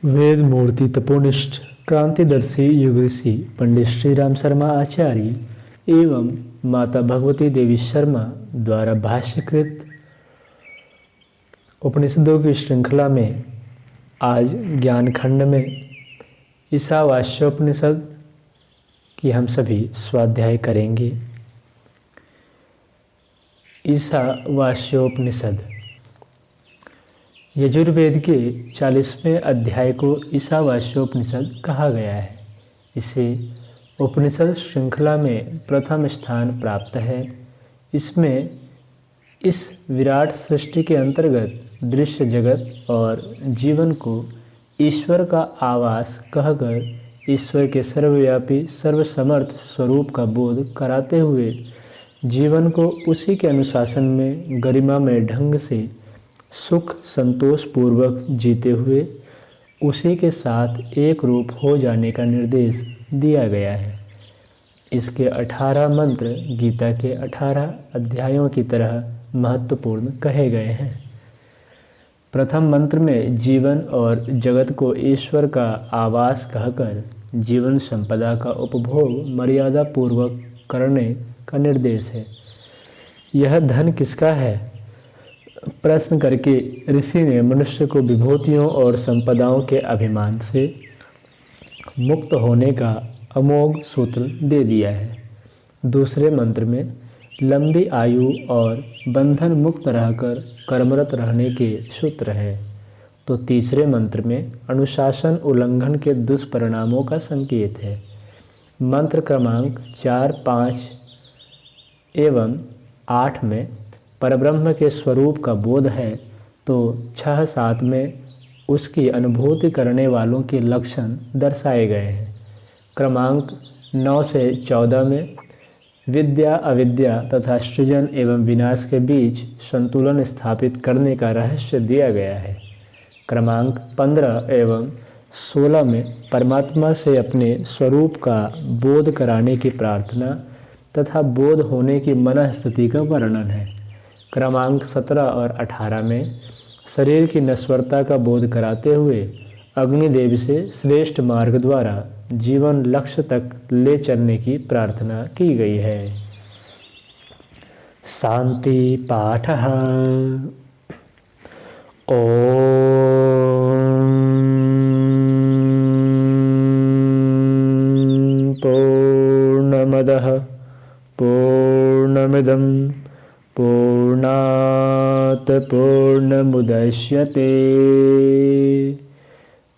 वेद मूर्ति तपोनिष्ठ क्रांतिदर्शी युग ऋषि पंडित श्री राम शर्मा आचार्य एवं माता भगवती देवी शर्मा द्वारा भाष्यकृत उपनिषदों की श्रृंखला में आज ज्ञान खंड में ईशावास्योपनिषद की हम सभी स्वाध्याय करेंगे। ईशावास्योपनिषद यजुर्वेद के 40वें अध्याय को ईशावास्योपनिषद कहा गया है। इसे उपनिषद श्रृंखला में प्रथम स्थान प्राप्त है। इसमें इस विराट सृष्टि के अंतर्गत दृश्य जगत और जीवन को ईश्वर का आवास कहकर ईश्वर के सर्वव्यापी सर्वसमर्थ स्वरूप का बोध कराते हुए जीवन को उसी के अनुशासन में गरिमामय ढंग से सुख संतोष पूर्वक जीते हुए उसी के साथ एक रूप हो जाने का निर्देश दिया गया है। इसके 18 मंत्र गीता के 18 अध्यायों की तरह महत्वपूर्ण कहे गए हैं। प्रथम मंत्र में जीवन और जगत को ईश्वर का आवास कहकर जीवन संपदा का उपभोग मर्यादा पूर्वक करने का निर्देश है। यह धन किसका है प्रश्न करके ऋषि ने मनुष्य को विभूतियों और संपदाओं के अभिमान से मुक्त होने का अमोघ सूत्र दे दिया है। दूसरे मंत्र में लंबी आयु और बंधन मुक्त रहकर कर्मरत रहने के सूत्र है, तो तीसरे मंत्र में अनुशासन उल्लंघन के दुष्परिणामों का संकेत है। मंत्र क्रमांक 4, 5 एवं 8 में परब्रह्म के स्वरूप का बोध है, तो 6, 7 में उसकी अनुभूति करने वालों के लक्षण दर्शाए गए हैं। क्रमांक 9 से 14 में विद्या अविद्या तथा सृजन एवं विनाश के बीच संतुलन स्थापित करने का रहस्य दिया गया है। क्रमांक 15 एवं 16 में परमात्मा से अपने स्वरूप का बोध कराने की प्रार्थना तथा बोध होने की मनः स्थिति का वर्णन है। क्रमांक 17 और 18 में शरीर की नश्वरता का बोध कराते हुए अग्निदेव से श्रेष्ठ मार्ग द्वारा जीवन लक्ष्य तक ले चलने की प्रार्थना की गई है। शांति पाठः। ओम पूर्णमदः पूर्णमिदं पूर्णात् पूर्णमुदच्यते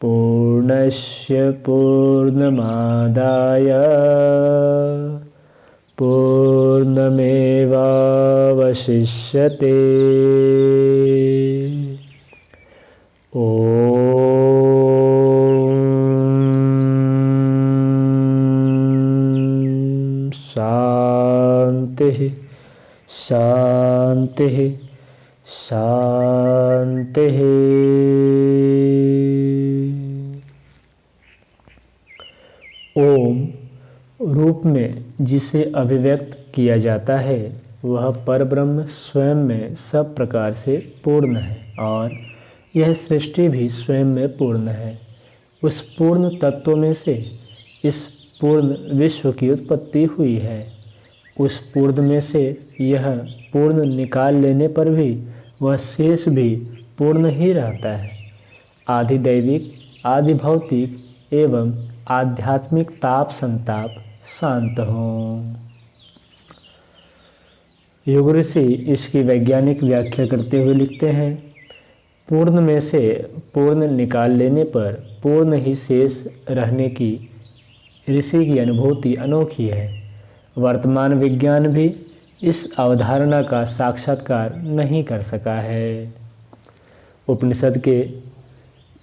पूर्णस्य पूर्णमादाय पूर्णमेवावशिष्यते। ओम शांति शांति शांति। ओम रूप में जिसे अभिव्यक्त किया जाता है वह परब्रह्म स्वयं में सब प्रकार से पूर्ण है और यह सृष्टि भी स्वयं में पूर्ण है। उस पूर्ण तत्व में से इस पूर्ण विश्व की उत्पत्ति हुई है। उस पूर्ण में से यह पूर्ण निकाल लेने पर भी वह शेष भी पूर्ण ही रहता है। आदि दैविक आदि भौतिक एवं आध्यात्मिक ताप संताप शांत हों। युग ऋषि इसकी वैज्ञानिक व्याख्या करते हुए लिखते हैं, पूर्ण में से पूर्ण निकाल लेने पर पूर्ण ही शेष रहने की ऋषि की अनुभूति अनोखी है। वर्तमान विज्ञान भी इस अवधारणा का साक्षात्कार नहीं कर सका है। उपनिषद के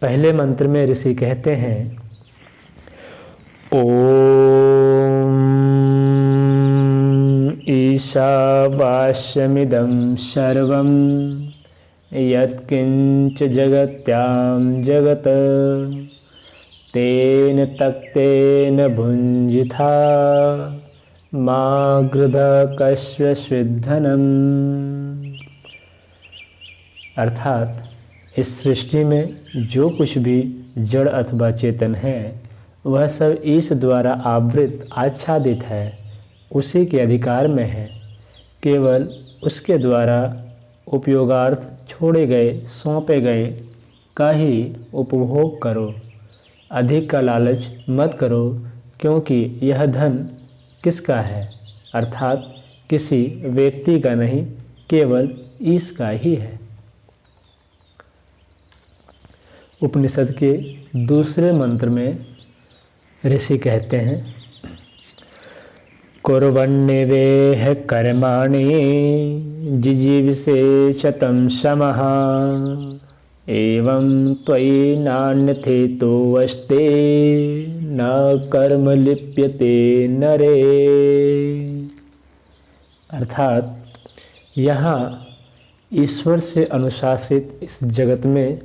पहले मंत्र में ऋषि कहते हैं, ओम ईशावास्यमिदं सर्वं यत्किंच जगत्यां जगत् तेन तक्तेन भुञ्जिथा मा गृध कस्य स्विद्धनम्। अर्थात इस सृष्टि में जो कुछ भी जड़ अथवा चेतन है वह सब ईश द्वारा आवृत आच्छादित है, उसी के अधिकार में है। केवल उसके द्वारा उपयोगार्थ छोड़े गए सौंपे गए का ही उपभोग करो। अधिक का लालच मत करो, क्योंकि यह धन किसका है, अर्थात किसी व्यक्ति का नहीं, केवल ईश का ही है। उपनिषद के दूसरे मंत्र में ऋषि कहते हैं, कुर्वन्निवेह कर्माणि जिजीविषे शतं शमः एवं त्वयि नान्यथेतोऽस्ते न कर्म लिप्यते नरे। अर्थात यहाँ ईश्वर से अनुशासित इस जगत में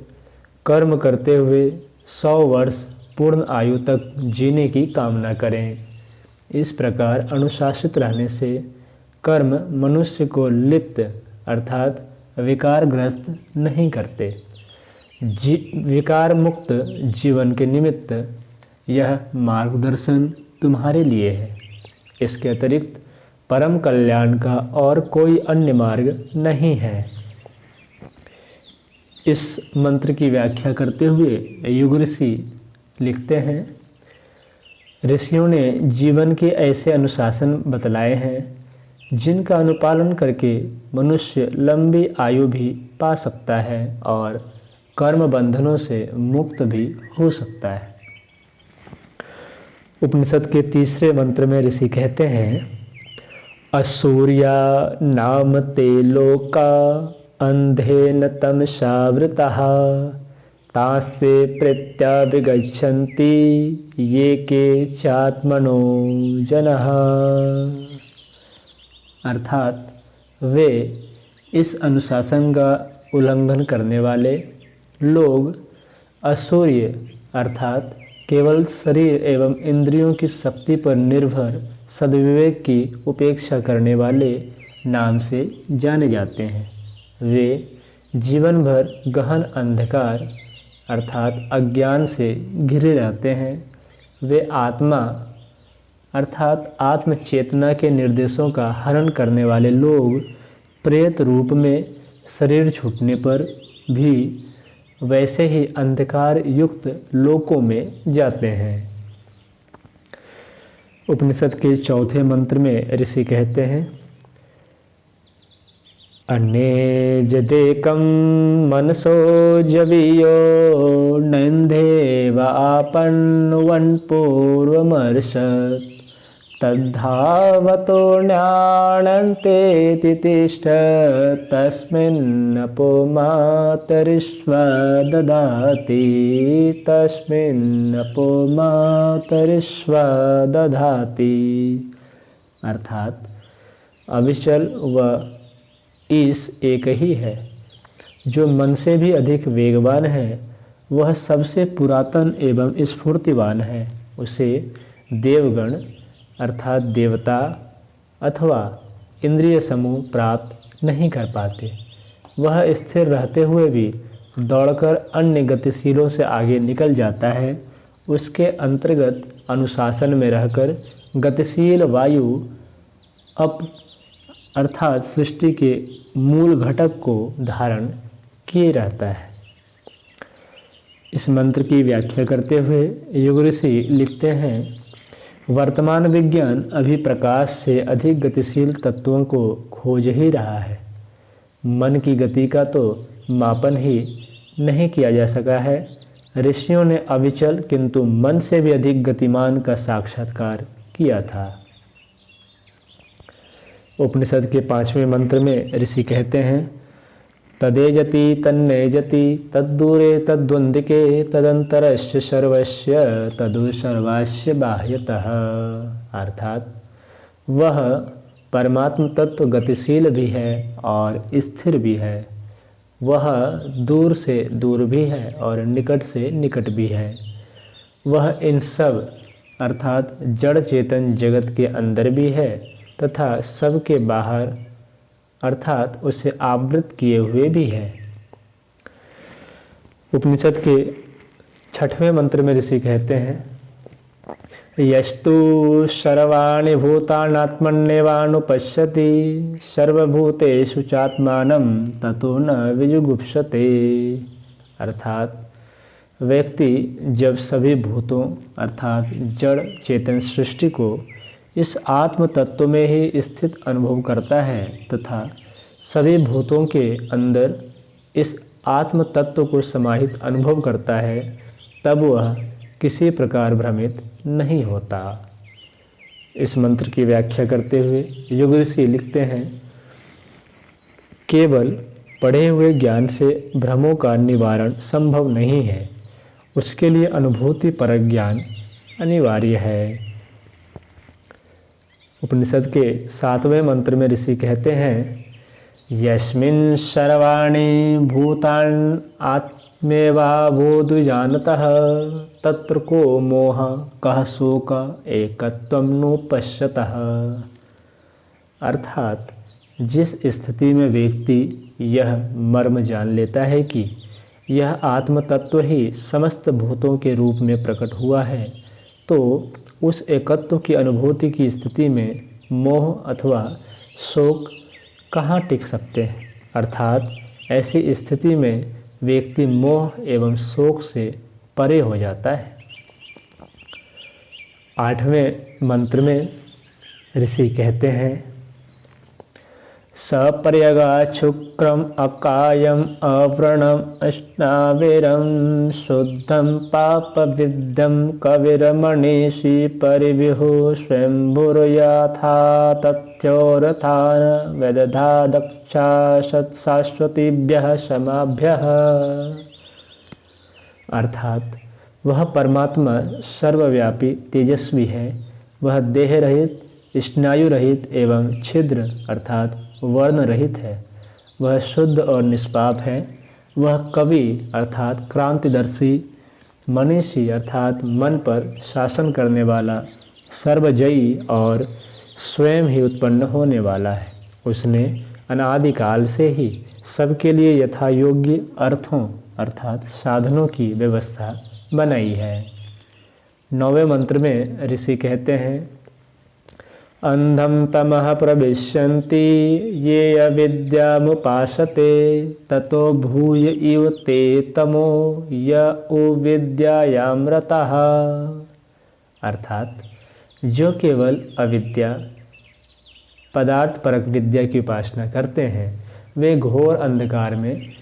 कर्म करते हुए 100 वर्ष पूर्ण आयु तक जीने की कामना करें। इस प्रकार अनुशासित रहने से कर्म मनुष्य को लिप्त अर्थात विकारग्रस्त नहीं करते। विकार मुक्त जीवन के निमित्त यह मार्गदर्शन तुम्हारे लिए है। इसके अतिरिक्त परम कल्याण का और कोई अन्य मार्ग नहीं है। इस मंत्र की व्याख्या करते हुए युग ऋषि लिखते हैं, ऋषियों ने जीवन के ऐसे अनुशासन बतलाए हैं जिनका अनुपालन करके मनुष्य लंबी आयु भी पा सकता है और कर्म बंधनों से मुक्त भी हो सकता है। उपनिषद के तीसरे मंत्र में ऋषि कहते हैं, असूर्या नाम ते लोका अंधेन तमसावृतः तास्ते प्रत्याभिगच्छन्ति ये के चात्मनो जनः। अर्थात वे इस अनुशासन का उल्लंघन करने वाले लोग असूर्य अर्थात केवल शरीर एवं इंद्रियों की शक्ति पर निर्भर सद्विवेक की उपेक्षा करने वाले नाम से जाने जाते हैं। वे जीवन भर गहन अंधकार अर्थात अज्ञान से घिरे रहते हैं। वे आत्मा अर्थात आत्म चेतना के निर्देशों का हरण करने वाले लोग प्रेत रूप में शरीर छूटने पर भी वैसे ही अंधकार युक्त लोकों में जाते हैं। उपनिषद के चौथे मंत्र में ऋषि कहते हैं, अन्येजदेकं मनसो जवीयो नैन्धेव आपन्वन् पूर्वमर्षत् तद्धावतो न्याणन्ते तितिष्ठ तस्मिन्नपो मातरिष्वा ददाति तस्मिन्नपो मातरिष्वा दधाति। अर्थात अविचल व ईश एक ही है। जो मन से भी अधिक वेगवान है वह सबसे पुरातन एवं स्फूर्तिवान है। उसे देवगण अर्थात देवता अथवा इंद्रिय समूह प्राप्त नहीं कर पाते। वह स्थिर रहते हुए भी दौड़कर अन्य गतिशीलों से आगे निकल जाता है। उसके अंतर्गत अनुशासन में रहकर गतिशील वायु अर्थात सृष्टि के मूल घटक को धारण किए रहता है। इस मंत्र की व्याख्या करते हुए युग ऋषि लिखते हैं, वर्तमान विज्ञान अभी प्रकाश से अधिक गतिशील तत्वों को खोज ही रहा है। मन की गति का तो मापन ही नहीं किया जा सका है। ऋषियों ने अविचल किंतु मन से भी अधिक गतिमान का साक्षात्कार किया था। उपनिषद के 5वें मंत्र में ऋषि कहते हैं, तदेजति तन्नेजति तद्दूरे तद्वंदिके तदंतरस्य सर्वस्य तदु सर्वास्य बाह्यतः। अर्थात वह परमात्म तत्व गतिशील भी है और स्थिर भी है। वह दूर से दूर भी है और निकट से निकट भी है। वह इन सब अर्थात जड़ चेतन जगत के अंदर भी है तथा सबके बाहर अर्थात उसे आवृत किए हुए भी है। उपनिषद के 6वें मंत्र में ऋषि कहते हैं, यस्तु सर्वाणि भूतानात्मन्येवानुपश्यति सर्वभूतेषु चात्मानं ततो न विजुगुप्सते। अर्थात व्यक्ति जब सभी भूतों अर्थात जड़ चेतन सृष्टि को इस आत्म तत्व में ही स्थित अनुभव करता है तथा सभी भूतों के अंदर इस आत्म तत्व को समाहित अनुभव करता है, तब वह किसी प्रकार भ्रमित नहीं होता। इस मंत्र की व्याख्या करते हुए युग ऋषि लिखते हैं, केवल पढ़े हुए ज्ञान से भ्रमों का निवारण संभव नहीं है, उसके लिए अनुभूति परक ज्ञान अनिवार्य है। उपनिषद के 7वें मंत्र में ऋषि कहते हैं, यस्मिन् सर्वाणि भूतानि आत्मेवा बोधुजानतः तत्र को मोह कः शोक एकत्वं नोपश्यतः। अर्थात जिस स्थिति में व्यक्ति यह मर्म जान लेता है कि यह आत्म तत्व ही समस्त भूतों के रूप में प्रकट हुआ है, तो उस एकत्व की अनुभूति की स्थिति में मोह अथवा शोक कहाँ टिक सकते हैं। अर्थात ऐसी स्थिति में व्यक्ति मोह एवं शोक से परे हो जाता है। 8वें मंत्र में ऋषि कहते हैं, सपर्यगाच्छुक्रम अकायम अव्रणम अश्नाविरम शुद्धम पापविद्यम कविरमणिषि परिविहु स्वयंभुर्यथा तथ्योरथान वेदधा दक्षा सत्शाश्वतीभ्यः समाभ्यः। अर्थात वह परमात्मा सर्वव्यापी तेजस्वी है, वह देह रहित स्नायु रहित एवं छिद्र अर्थात वर्ण रहित है, वह शुद्ध और निष्पाप है, वह कवि अर्थात क्रांतिदर्शी, मनीषी अर्थात मन पर शासन करने वाला, सर्वजयी और स्वयं ही उत्पन्न होने वाला है। उसने अनादिकाल से ही सबके लिए यथा योग्य अर्थों अर्थात साधनों की व्यवस्था बनाई है। 9वें मंत्र में ऋषि कहते हैं, अंधम तमः प्रविश्यन्ति ये अविद्यामुपासते ततो भूय इव ते तमो य उविद्यायां रतः। अर्थात जो केवल अविद्या पदार्थ परक विद्या की उपासना करते हैं वे घोर अंधकार में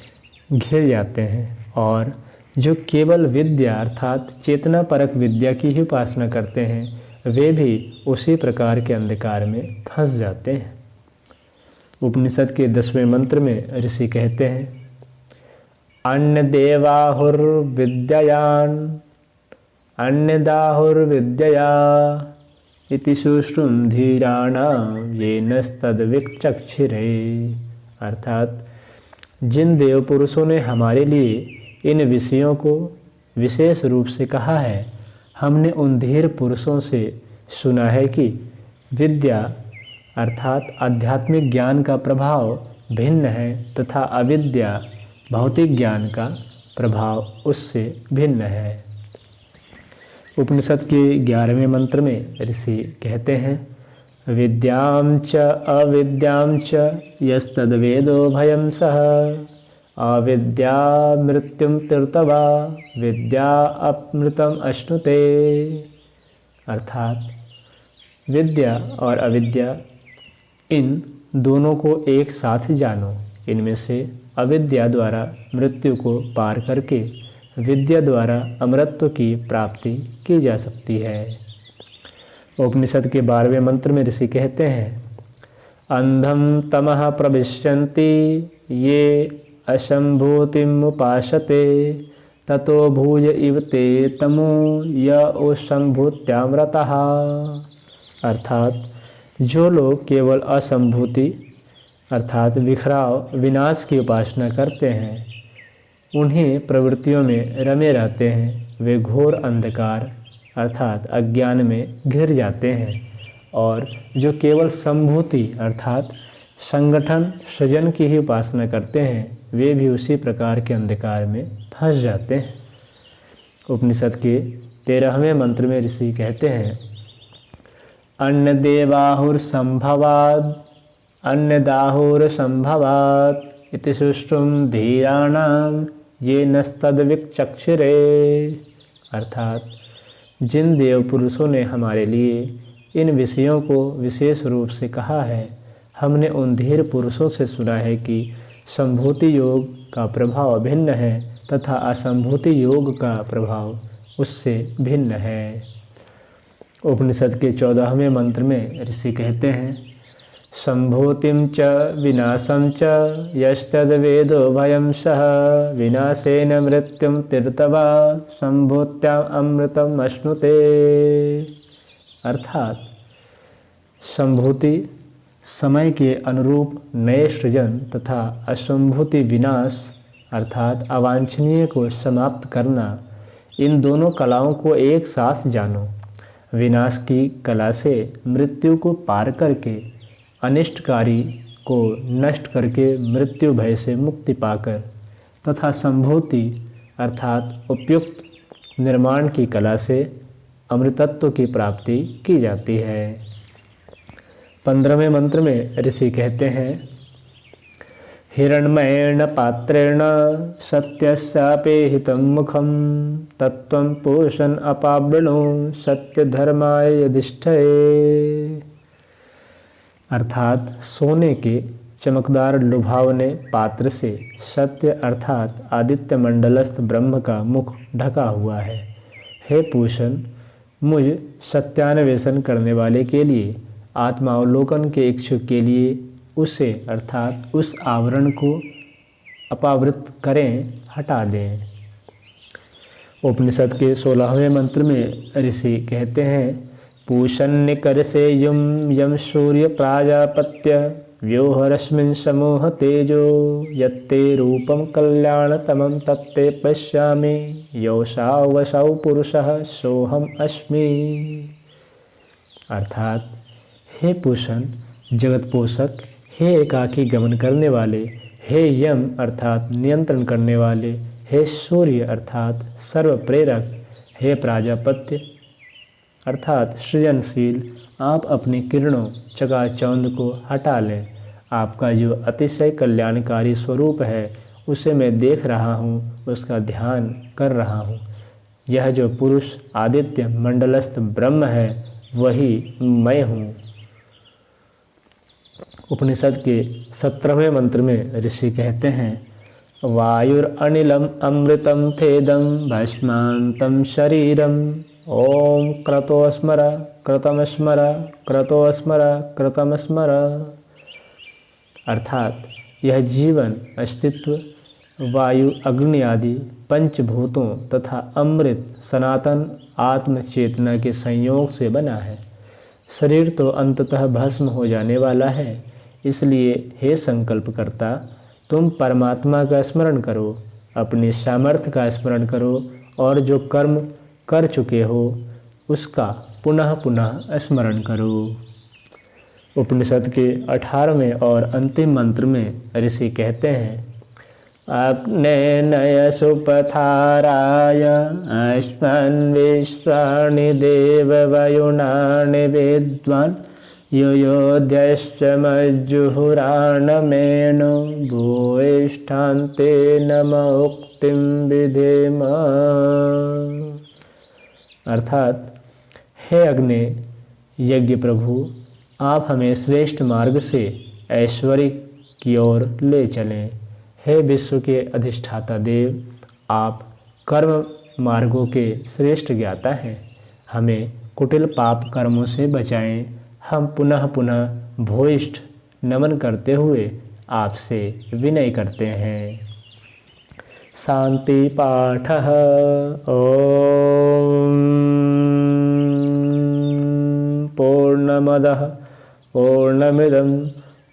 घिर जाते हैं, और जो केवल विद्या अर्थात चेतना परक विद्या की ही उपासना करते हैं वे भी उसी प्रकार के अंधकार में फंस जाते हैं। उपनिषद के 10वें मंत्र में ऋषि कहते हैं, अन्य देवाहुर्विद्यायान अन्यदाहुर्विद्यया इति सुश्रुम धीराणाम येनस्तद्विचक्षिरे। अर्थात जिन देव पुरुषों ने हमारे लिए इन विषयों को विशेष रूप से कहा है, हमने उन धीर पुरुषों से सुना है कि विद्या अर्थात आध्यात्मिक ज्ञान का प्रभाव भिन्न है तथा अविद्या भौतिक ज्ञान का प्रभाव उससे भिन्न है। उपनिषद के 11वें मंत्र में ऋषि कहते हैं, विद्यां च अविद्यां च यस्तद्वेदो भयं सः अविद्या मृत्युम तीर्थवा विद्या अमृतम अश्नुते। अर्थात विद्या और अविद्या इन दोनों को एक साथ जानो। इनमें से अविद्या द्वारा मृत्यु को पार करके विद्या द्वारा अमरत्व की प्राप्ति की जा सकती है। उपनिषद के 12वें मंत्र में ऋषि कहते हैं, अंधम तमः प्रविश्यन्ति ये असंभूतिमुपासते ततो भूय इव ते तमो य असंभूत्यामृतः। अर्थात जो लोग केवल असंभूति अर्थात बिखराव विनाश की उपासना करते हैं, उन्हीं प्रवृत्तियों में रमे रहते हैं, वे घोर अंधकार अर्थात अज्ञान में घिर जाते हैं, और जो केवल संभूति अर्थात संगठन सृजन की ही उपासना करते हैं वे भी उसी प्रकार के अंधकार में फंस जाते हैं। उपनिषद के 13वें मंत्र में ऋषि कहते हैं, अन्य देवाहुर्संभवात् अन्यदाहुर्संभवात् इति सुष्टुम धीराणाम ये नस्तद्विचक्षुरे। अर्थात जिन देव पुरुषों ने हमारे लिए इन विषयों को विशेष रूप से कहा है, हमने उन धीर पुरुषों से सुना है कि संभूति योग का प्रभाव भिन्न है तथा असंभूति योग का प्रभाव उससे भिन्न है। उपनिषद के 14वें मंत्र में ऋषि कहते हैं, संभूतिम च विनाशम च यस्तद्वेदो भयं सह विनाशेन मृत्युम तीर्थवा संभूत्याम अमृतम अश्नुते। अर्थात संभूति समय के अनुरूप नए सृजन तथा असंभूति विनाश अर्थात अवांछनीय को समाप्त करना, इन दोनों कलाओं को एक साथ जानो। विनाश की कला से मृत्यु को पार करके, अनिष्टकारी को नष्ट करके मृत्यु भय से मुक्ति पाकर, तथा संभूति अर्थात उपयुक्त निर्माण की कला से अमृतत्व की प्राप्ति की जाती है। 15वें मंत्र में ऋषि कहते हैं, हिरण्मयेन पात्रेण सत्यस्यापि हितं मुखं तत्त्वं पुरुषं अपावृणु सत्यधर्माय यधिष्ठये। अर्थात सोने के चमकदार लुभावने पात्र से सत्य अर्थात आदित्य मंडलस्थ ब्रह्म का मुख ढका हुआ है। हे पूषण, मुझ सत्यान्वेषण करने वाले के लिए, आत्मावलोकन के इच्छुक के लिए उसे अर्थात उस आवरण को अपावृत करें, हटा दें। उपनिषद के 16वें मंत्र में ऋषि कहते हैं, पूषन्निकर से यम सूर्य प्राजापत्य व्योहरस्मिन् समूह तेजो यत्ते रूपम कल्याणतमं तत्ते पश्यामि योषा वसौ पुरुषः सोहम अस्मि। अर्थात हे पूषण, जगत पोषक, हे एकाकी गमन करने वाले, हे यम अर्थात नियंत्रण करने वाले, हे सूर्य अर्थात सर्व प्रेरक, हे प्राजापत्य अर्थात सृजनशील, आप अपनी किरणों चकाचौंध को हटा लें। आपका जो अतिशय कल्याणकारी स्वरूप है उसे मैं देख रहा हूँ, उसका ध्यान कर रहा हूँ। यह जो पुरुष आदित्य मंडलस्थ ब्रह्म है वही मैं हूँ। उपनिषद के 17वें मंत्र में ऋषि कहते हैं, वायुरनिलम अमृतम थेदम भस्मांतम शरीरम ओम क्रतोस्मर क्रतमस्मर क्रतोस्मर क्रतमस्मर। अर्थात यह जीवन, अस्तित्व, वायु, अग्नि आदि पंचभूतों तथा अमृत सनातन आत्म चेतना के संयोग से बना है। शरीर तो अंततः भस्म हो जाने वाला है, इसलिए हे संकल्पकर्ता, तुम परमात्मा का स्मरण करो, अपने सामर्थ्य का स्मरण करो और जो कर्म कर चुके हो उसका पुनः पुनः स्मरण करो। उपनिषद के 18वें और अंतिम मंत्र में ऋषि कहते हैं, अग्नेनय सुपथाराय अस्मन् विश्वाणि देववयुनानि विद्वान् योयोध्यश्च मज्जुहुराणमेनो भूयिष्ठान्ते नम उक्तिं विधेम। अर्थात हे अग्नि यज्ञ प्रभु, आप हमें श्रेष्ठ मार्ग से ऐश्वर्य की ओर ले चलें। हे विश्व के अधिष्ठाता देव, आप कर्म मार्गों के श्रेष्ठ ज्ञाता हैं। हमें कुटिल पाप कर्मों से बचाएं। हम पुनः पुनः भूयिष्ठ नमन करते हुए आपसे विनय करते हैं। शांति पाठ। ओम पूर्णमदः पूर्णमिदं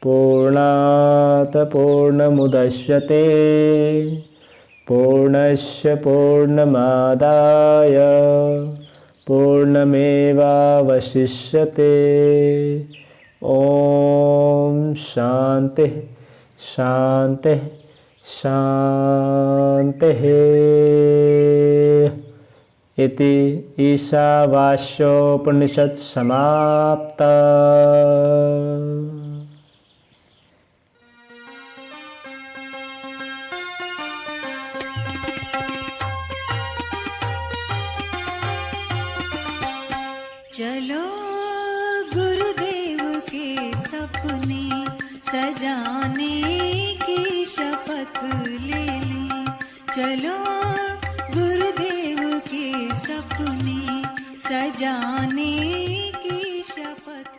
पूर्णात् पूर्णमुदच्यते पूर्णस्य पूर्णमादाय पूर्णमेवावशिष्यते। ओम शांति शांति शांति। इति ईशावास्योपनिषत् समाप्ता। चलो गुरुदेव के सपने सजाने की शपथ ले लें। चलो गुरुदेव के सपने सजाने की शपथ